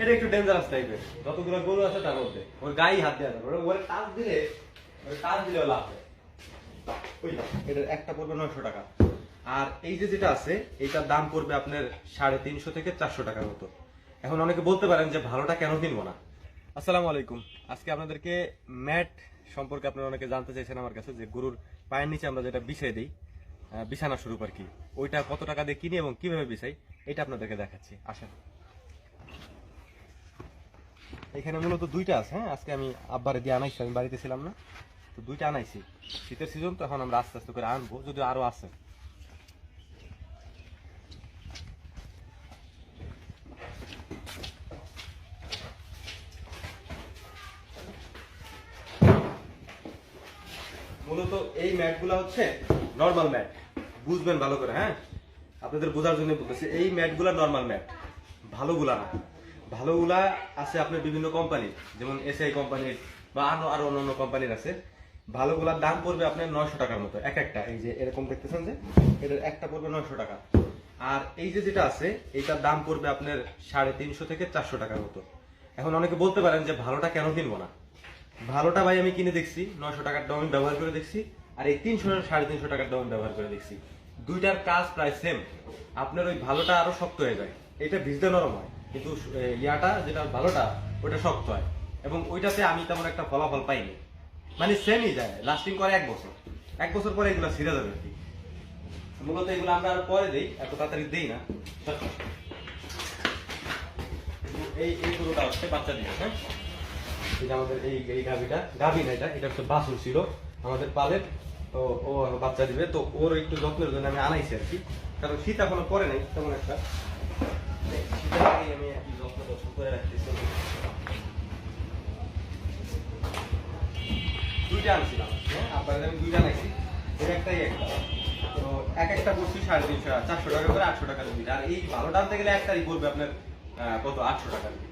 এটা একটু ডেঞ্জারাস টাইপের, যতগুলো গরু আছে তার মধ্যে ওর গায়ে হাত দেওয়া যাবে, ওর টাচ দিলে লাভ হয়। এটার একটা পড়বে 900 টাকা। আর এই যে যেটা আছে এটার দাম পড়বে আপনার 350 থেকে 400 টাকার মতো। এখন অনেকে বলতে পারেন যে ভালোটা কেন কিনবো না। আসসালামু আলাইকুম। আজকে আপনাদেরকে ম্যাট সম্পর্কে আপনারা অনেকে জানতে চাইছেন আমার কাছে, যে গরুর পায়ের নিচে আমরা যেটা বিছাই দিই, বিছানা স্বরূপ আর কি, ওইটা কত টাকা দিয়ে কিনি এবং কিভাবে বিছাই এটা আপনাদেরকে দেখাচ্ছি। আসেন। এখানে মূলত দুইটা আছে। হ্যাঁ, আজকে আমি আব্বারে দিয়ে আনাইছি, আমি বাড়িতে ছিলাম না, তো দুইটা আনাইছি। শীতের সিজন তো, এখন আমরা আস্তে আস্তে করে আনবো, যদি আরো আছে। মূলত এই ম্যাট গুলা হচ্ছে নর্মাল ম্যাট, বুঝবেন ভালো করে। হ্যাঁ, আপনাদের বোঝার জন্য বলতেছি, এই ম্যাট গুলা নর্মাল ম্যাট, ভালোগুলা না। ভালোগুলা আছে আপনার বিভিন্ন কোম্পানির, যেমন এসআই কোম্পানির বা আরো অন্যান্য কোম্পানির আছে। ভালোগুলার দাম পড়বে আপনার 900 টাকার মতো এক একটা। এই যে এরকম দেখতেছেন যে এটার একটা পড়বে 900 টাকা। আর এই যে যেটা আছে এটার দাম পড়বে আপনার 350 থেকে 400 টাকার মতো। এখন অনেকে বলতে পারেন যে ভালোটা কেন কিনবো না। ভালোটা ভাই আমি কিনে দেখছি, 900 টাকার ডাউন ব্যবহার করে দেখছি, আর এই 300 350 টাকার ডাউন ব্যবহার করে দেখছি। দুইটার কাজ প্রায় সেম। আপনার ওই ভালোটা আরো শক্ত হয়ে যায়, এটা ভিজতে নরম হয়, কিন্তু ইয়াটা যেটা ভালোটা ওটা শক্ত হয়, এবং ওইটাতে আমি তেমন একটা ফলাফল পাইনি। মানে সেমই যায়, লাস্টিং করে 1 বছর। 1 বছর পরে এগুলো ছিঁড়ে যাবে আর কি। মূলত এগুলো আমরা আরো পরে দিই, এত তাড়াতাড়ি দিই না। এই গরুটা হচ্ছে বাচ্চা দিয়ে। হ্যাঁ, এটা আমাদের এই গাভী না, এটা হচ্ছে বাছুর ছিল আমাদের পালের, তো ও বাচ্চা দিবে, তো ওর একটু যত্নের জন্য আমি আনাইছি আর কি। কারণ শীত এখনো পরে নাই তেমন একটা, শীতের আগেই আমি একটু যত্ন করে রাখতেছি। দুইটা আনছিলাম। হ্যাঁ, আপনাদের আমি দুইটা আনাইছি, এর একটাই একটা। তো এক একটা বসছি 350 400 টাকা করে, 800 টাকা দিবি। আর এই ভালোটা আনতে গেলে একটাই পড়বে আপনার কত 800 টাকা আর কি।